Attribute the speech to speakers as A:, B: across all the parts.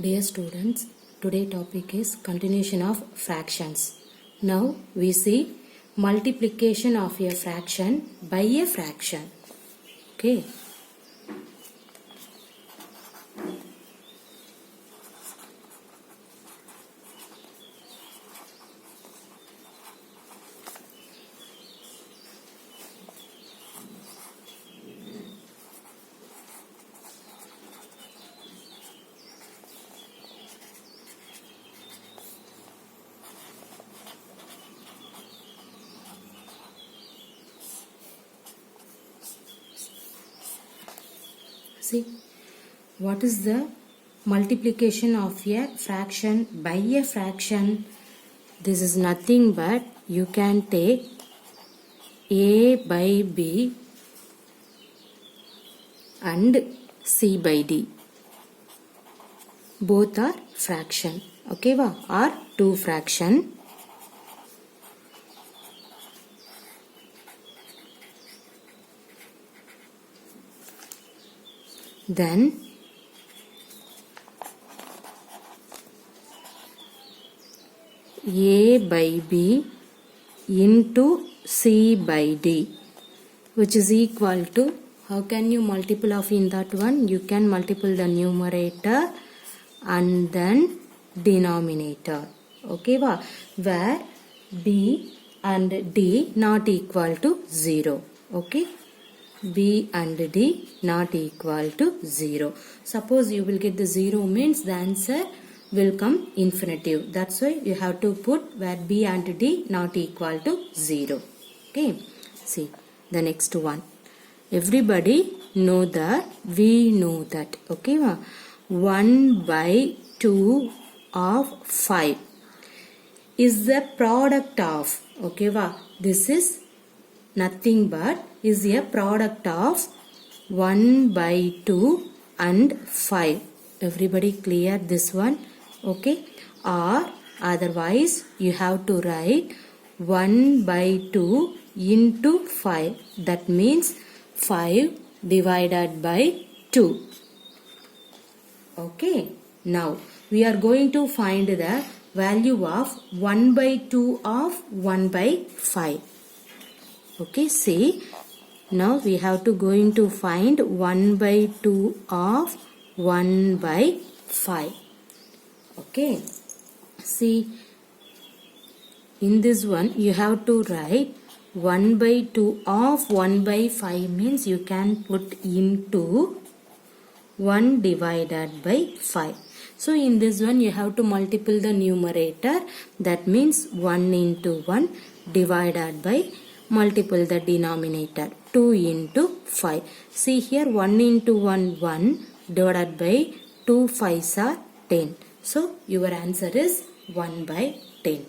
A: Dear students, today topic is continuation of fractions. Now we see multiplication of a fraction by a fraction. Okay. See, what is the multiplication of a fraction by a fraction? This is nothing but you can take a by b and c by d. Both are fraction. Okay, or two fraction. Then a by b into c by d, which is equal to, how can you multiply of in that one? You can multiply the numerator and then denominator. Okay, where b and d not equal to 0. Okay, b and d not equal to 0. Suppose you will get the 0 means the answer will come infinitive. That's why you have to put where b and d not equal to 0. Okay, see the next one. Everybody know that, we know that. Okay, 1 by 2 of 5 is the product of, okay, this is nothing but is a product of 1 by 2 and 5. Everybody clear this one? Okay, or otherwise you have to write 1 by 2 into 5. That means 5 divided by 2. Okay, now we are going to find the value of 1 by 2 of 1 by 5. Okay, see, now we have to going to find 1 by 2 of 1 by 5. Okay, see, in this one you have to write 1 by 2 of 1 by 5 means you can put into 1 divided by 5. So in this one you have to multiply the numerator, that means 1 into 1 divided by multiple the denominator 2 into 5. See here 1 into 1 1 divided by 2 5s are 10. So your answer is 1 by 10.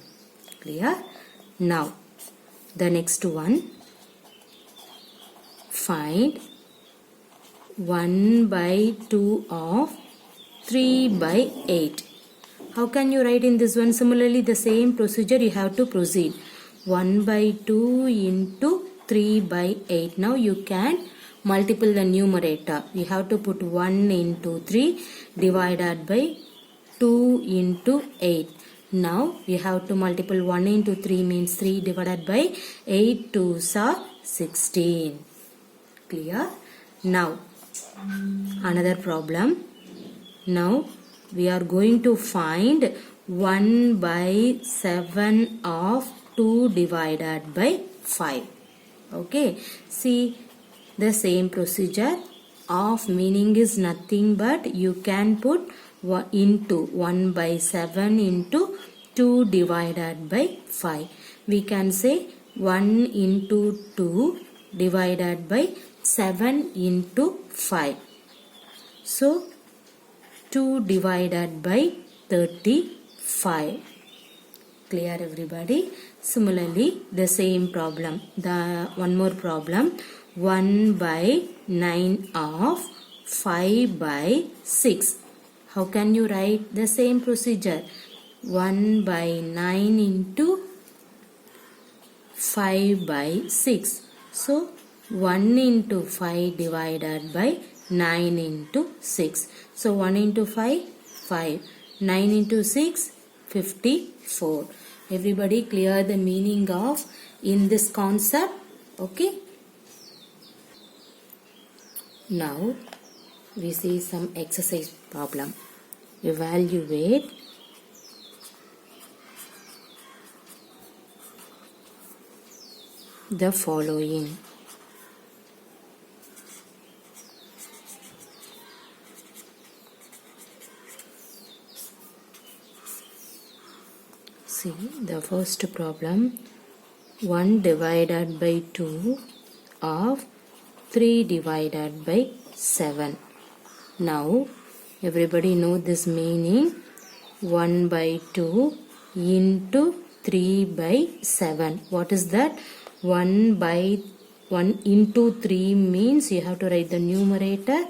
A: Clear? Now the next one, find 1 by 2 of 3 by 8. How can you write in this one? Similarly the same procedure you have to proceed. 1 by 2 into 3 by 8. Now you can multiply the numerator. You have to put 1 into 3 divided by 2 into 8. Now you have to multiply 1 into 3 means 3 divided by 8 2s are 16. Clear? Now another problem. Now we are going to find 1 by 7 of 2 divided by 5. Okay, see the same procedure. Of meaning is nothing but you can put into 1 by 7 into 2 divided by 5. We can say 1 into 2 divided by 7 into 5. So 2 divided by 35. Clear everybody? Similarly the same problem. The one more problem. 1 by 9 of 5 by 6. How can you write the same procedure? 1 by 9 into 5 by 6. So 1 into 5 divided by 9 into 6. So 1 into 5, 5. 9 into 6, 54. Everybody clear the meaning of in this concept? Okay. Now we see some exercise problem. Evaluate the following. See the first problem. 1 divided by 2 of 3 divided by 7. Now everybody know this meaning. 1 by 2 into 3 by 7. What is that? 1 by 1 into 3 means you have to write the numerator,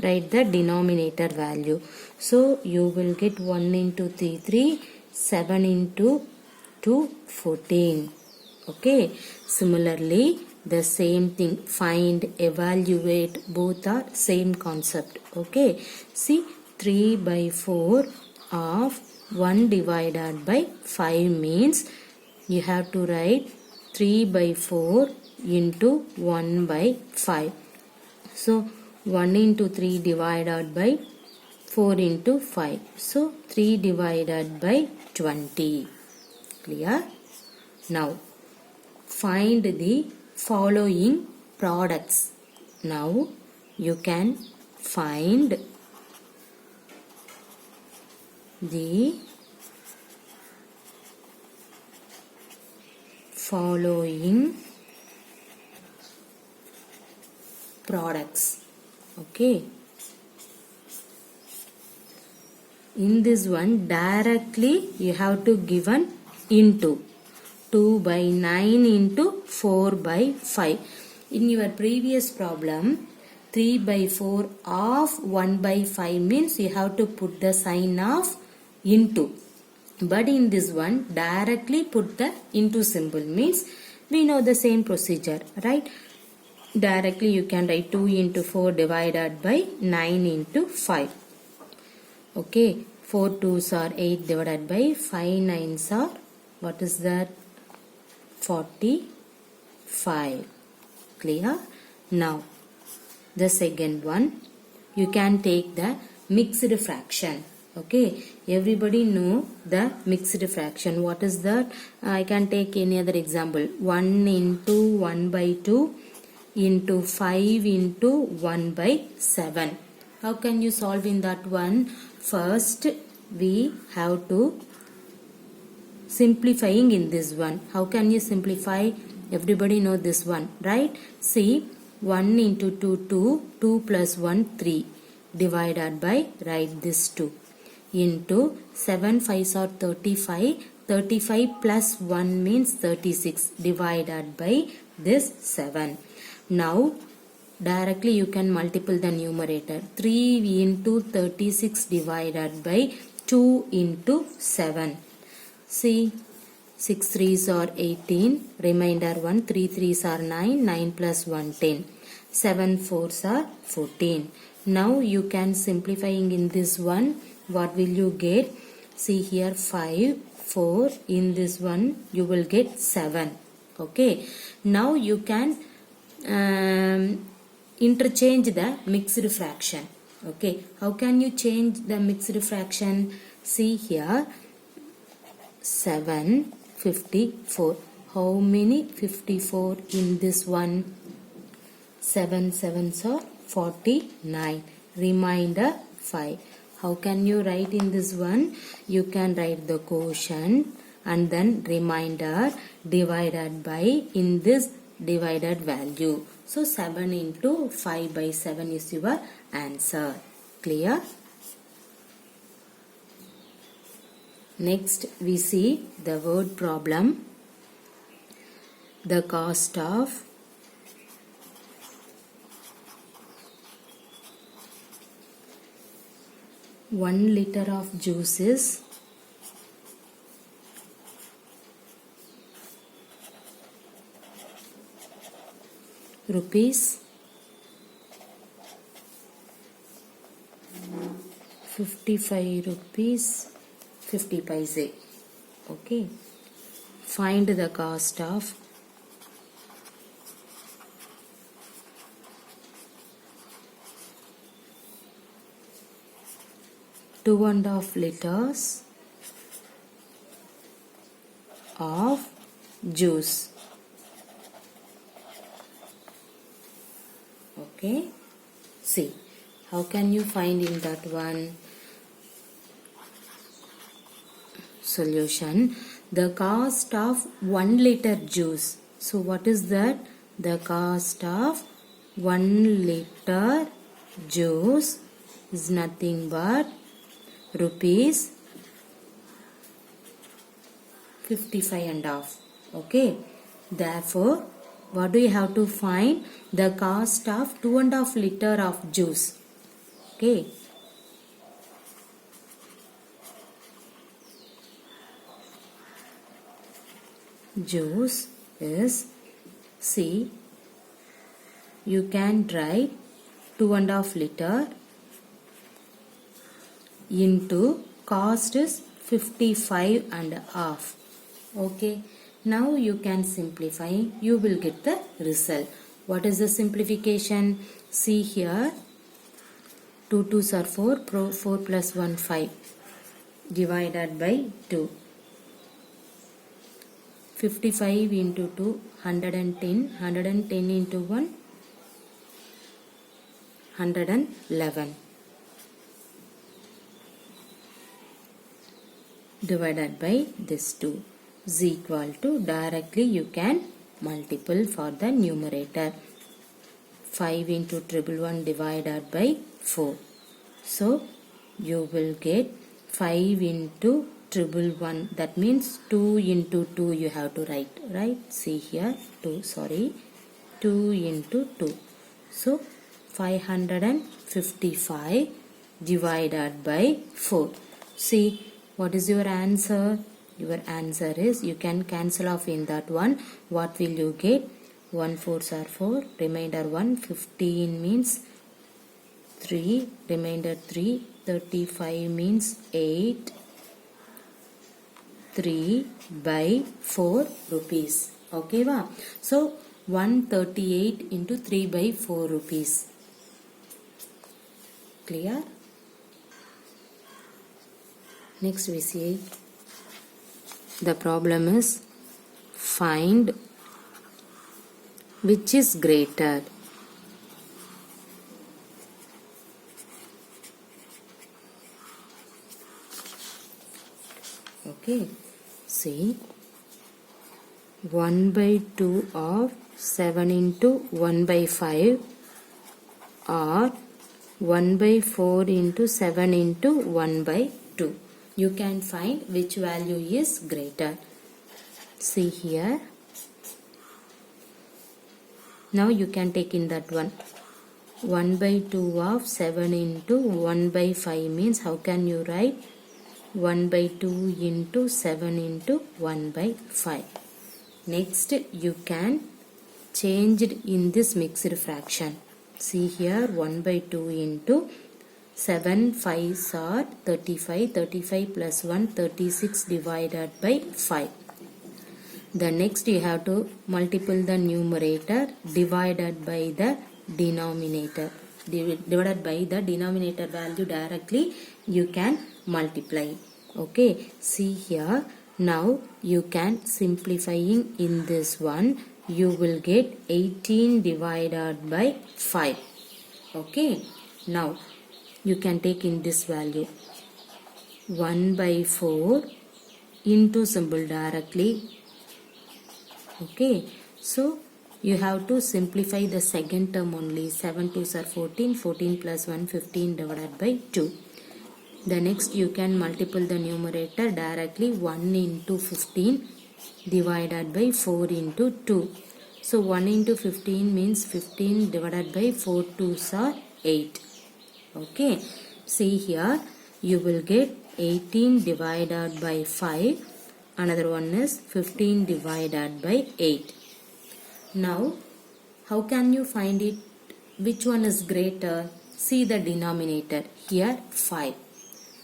A: write the denominator value. So you will get 1 into 3, 7 into 2, 14. Okay. Similarly, the same thing. Find, evaluate, both are same concept. Okay. See, 3 by 4 of 1 divided by 5 means you have to write 3 by 4 into 1 by 5. So 1 into 3 divided by 4 into 5. So 3 divided by 20. Clear? Now find the following products. Now you can find the following products. Okay. In this one directly you have to given into 2 by 9 into 4 by 5. In your previous problem 3 by 4 of 1 by 5 means you have to put the sign of into. But in this one directly put the into symbol means we know the same procedure, right? Directly you can write 2 into 4 divided by 9 into 5. Okay, 4 2s are 8 divided by 5 9s are, what is that? 45. Clear? Now the second one, you can take the mixed fraction. Okay, everybody know the mixed fraction. What is that? I can take any other example. 1 into 1 by 2 into 5 into 1 by 7. How can you solve in that one? First we have to simplifying in this one. How can you simplify? Everybody know this one, right? See, 1 into 2, 2 plus 1, 3 divided by, write this 2 into 7 5s are 35, 35 plus 1 means 36 divided by this 7. Now directly you can multiply the numerator. 3 into 36 divided by 2 into 7. See, 6 3s are 18, remainder 1, 3 3s are 9, 9 plus 1 10, 7 4s are 14. Now you can simplifying in this one, what will you get? See here 5, 4, in this one you will get 7. Okay, now you can interchange the mixed fraction. Okay, how can you change the mixed fraction? See here 7 54. How many 54 in this one? 7 7s are 49. Remainder 5. How can you write in this one? You can write the quotient and then remainder divided by in this divided value. So 7 into 5 by 7 is your answer. Clear? Next we see the word problem. The cost of one liter of juice is rupees 55 rupees 50 paise. Okay, find the cost of two and a half liters of juice. Okay, see how can you find in that one solution the cost of 1 liter juice. So what is that? The cost of 1 liter juice is nothing but rupees 55 and half. Okay, therefore what do you have to find? The cost of 2 and a half liter of juice. Okay, juice is, see, you can write 2 and a half liter into cost is 55 and half. Okay, now you can simplify, you will get the result. What is the simplification? See here, 2 2s are 4, 4 plus 1 5 divided by 2. 55 into 2 110, 110 into 1 111 divided by this 2 is equal to, directly you can multiple for the numerator. 5 into 111 divided by 4. So you will get 5 into 111, that means 2 into 2 you have to write, right? See here, 2 into 2. So 555 divided by 4. See, what is your answer? Your answer is, you can cancel off in that one. What will you get? 1 4s are 4, remainder 1, 15 means 3, remainder 3, 35 means 8, 3 by 4 rupees. Okay, va? So 138 into 3 by 4 rupees. Clear? Next we see the problem is find which is greater. Okay, see, 1 by 2 of 7 into 1 by 5 or 1 by 4 into 7 into 1 by 2. You can find which value is greater. See here. Now you can take in that one. 1 by 2 of 7 into 1 by 5 means, how can you write? 1 by 2 into 7 into 1 by 5. Next you can change it in this mixed fraction. See here, 1 by 2 into 7 5s are 35, 35 plus 1 36 divided by 5. The next you have to multiply the numerator divided by the denominator. Divided by the denominator value directly you can multiply. Okay, see here, now you can simplifying in this one, you will get 18 divided by 5. Okay, now you can take in this value 1 by 4 into symbol directly. Okay, so you have to simplify the second term only. 7 2s are 14, 14 plus 1 15 divided by 2. The next you can multiply the numerator directly. 1 into 15 divided by 4 into 2. So 1 into 15 means 15 divided by 4 2s are 8. Okay, see here, you will get 18 divided by 5. Another one is 15 divided by 8. Now how can you find it? Which one is greater? See the denominator here, 5.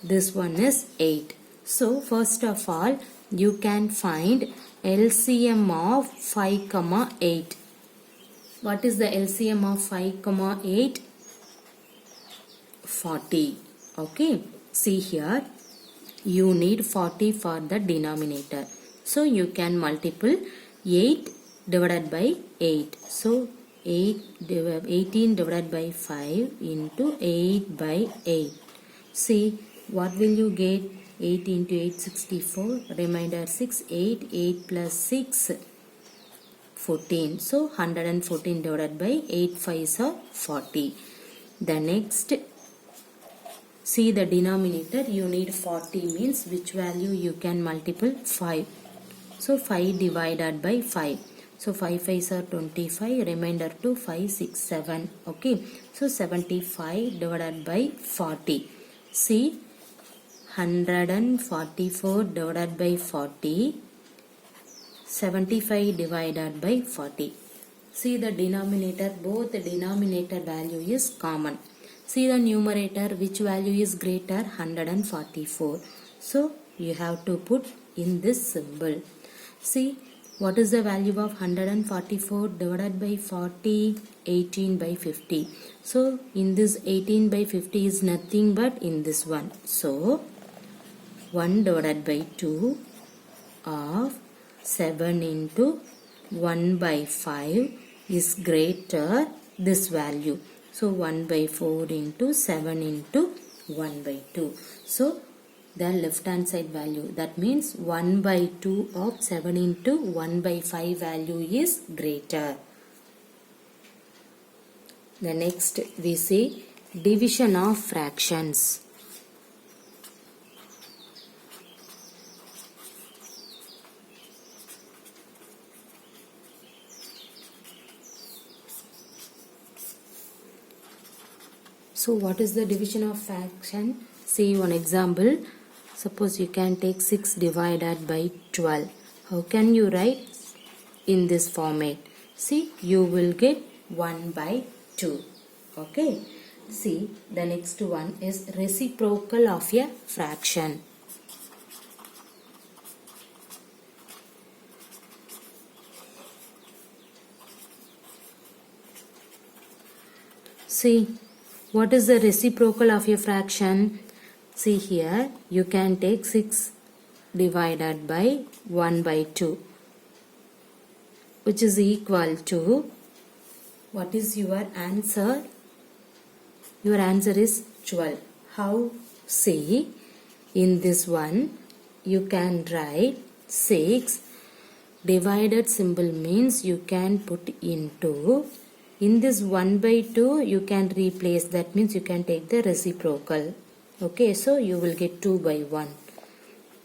A: This one is 8. So first of all, you can find LCM of 5, 8. What is the LCM of 5, 8? 40. Okay. See here, you need 40 for the denominator. So you can multiply 8 divided by 8. So 18 divided by 5 into 8 by 8. See, what will you get? 8 into 8, 64. Remainder 6. 8 plus 6, 14. So 114 divided by 8 5s are 40. The next, see the denominator, you need 40 means which value you can multiple? 5. So 5 divided by 5. So 5 5s are 25, remainder to 5, 6, 7. Okay. So 75 divided by 40. See, 144 divided by 40. 75 divided by 40. See the denominator, both the denominator value is common. See the numerator, which value is greater? 144. So you have to put in this symbol. See, what is the value of 144 divided by 40? 18 by 50. So in this 18 by 50 is nothing but in this one. So 1 divided by 2 of 7 into 1 by 5 is greater this value. So 1 by 4 into 7 into 1 by 2. So the left hand side value, that means 1 by 2 of 7 into 1 by 5 value is greater. The next we see division of fractions. So what is the division of fraction? See one example. Suppose you can take 6 divided by 12. How can you write in this format? See, you will get 1 by 2. Okay. See, the next one is reciprocal of a fraction. See, what is the reciprocal of a fraction? See here, you can take 6 divided by 1 by 2, which is equal to, what is your answer? Your answer is 12. How? See, in this one, you can write 6. Divided symbol means you can put into. In this 1 by 2, you can replace. That means you can take the reciprocal. Okay, so you will get 2 by 1,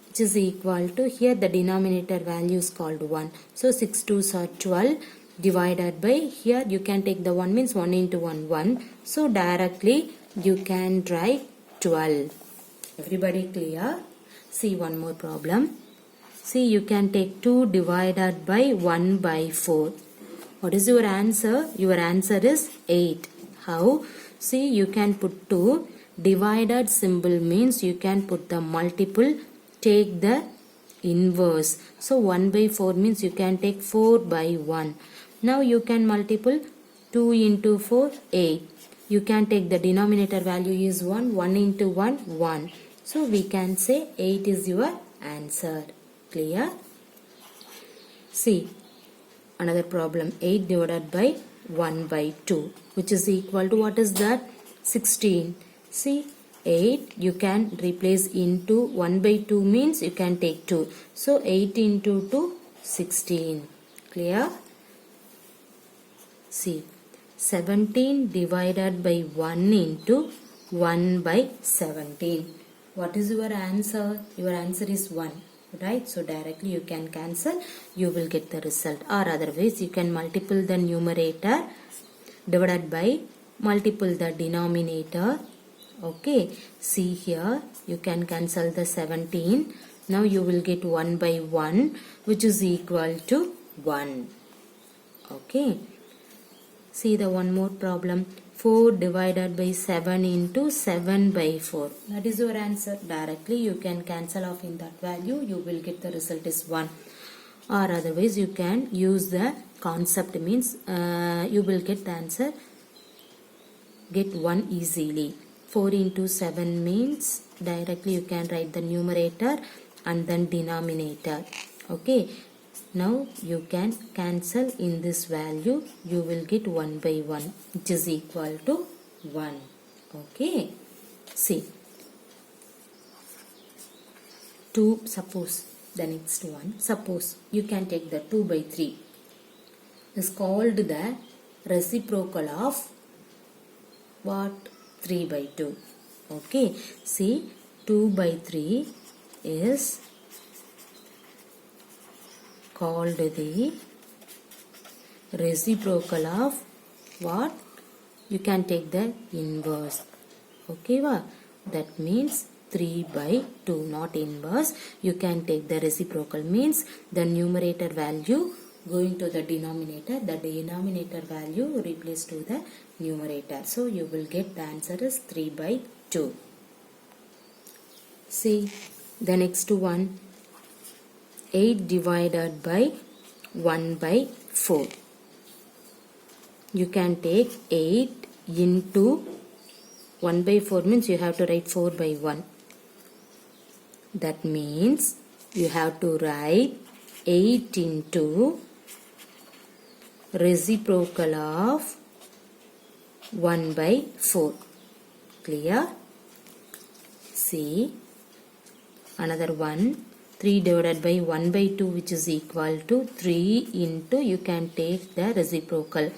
A: which is equal to, here the denominator value is called 1. So 6 2s are 12 divided by, here you can take the 1 means 1 into 1, 1. So directly you can write 12. Everybody clear? See one more problem. See, you can take 2 divided by 1 by 4. What is your answer? Your answer is 8. How? See, you can put 2. Divided symbol means you can put the multiple, take the inverse. So 1 by 4 means you can take 4 by 1. Now you can multiple 2 into 4, 8. You can take the denominator value is 1, 1 into 1, 1. So we can say 8 is your answer. Clear? See, another problem, 8 divided by 1 by 2, which is equal to, what is that? 16. See, 8 you can replace into 1 by 2 means you can take 2. So 8 into 2, 16. Clear? See, 17 divided by 1 into 1 by 17. What is your answer? Your answer is 1. Right? So directly you can cancel. You will get the result. Or otherwise you can multiple the numerator divided by multiple the denominator. Okay, see here, you can cancel the 17. Now you will get 1 by 1, which is equal to 1. Okay, see the one more problem. 4 divided by 7 into 7 by 4. That is your answer. Directly you can cancel off in that value. You will get the result is 1. Or otherwise you can use the concept, means you will get the answer, get 1 easily. 4 into 7 means directly you can write the numerator and then denominator. Okay. Now you can cancel in this value. You will get 1 by 1, which is equal to 1. Okay. See. 2, suppose the next one. Suppose you can take the 2 by 3. Is called the reciprocal of what? 3 by 2. Okay. See, 2 by 3 is called the reciprocal of what? You can take the inverse. Okay, va? That means 3 by 2, not inverse. You can take the reciprocal, means the numerator value going to the denominator, the denominator value replace to the numerator. So you will get the answer is 3 by 2. See the next one. 8 divided by 1 by 4. You can take 8 into 1 by 4 means you have to write 4 by 1. That means you have to write 8 into reciprocal of 1 by 4. Clear? See, another one. 3 divided by 1 by 2, which is equal to 3 into, you can take the reciprocal.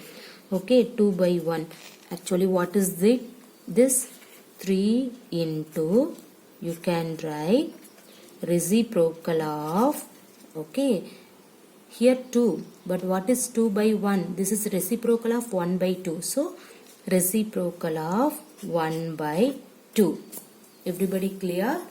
A: Okay, 2 by 1. Actually, what is this? 3 into, you can write reciprocal of, okay, here 2. But what is 2 by 1? This is reciprocal of 1 by 2. So, reciprocal of 1 by 2. Everybody clear?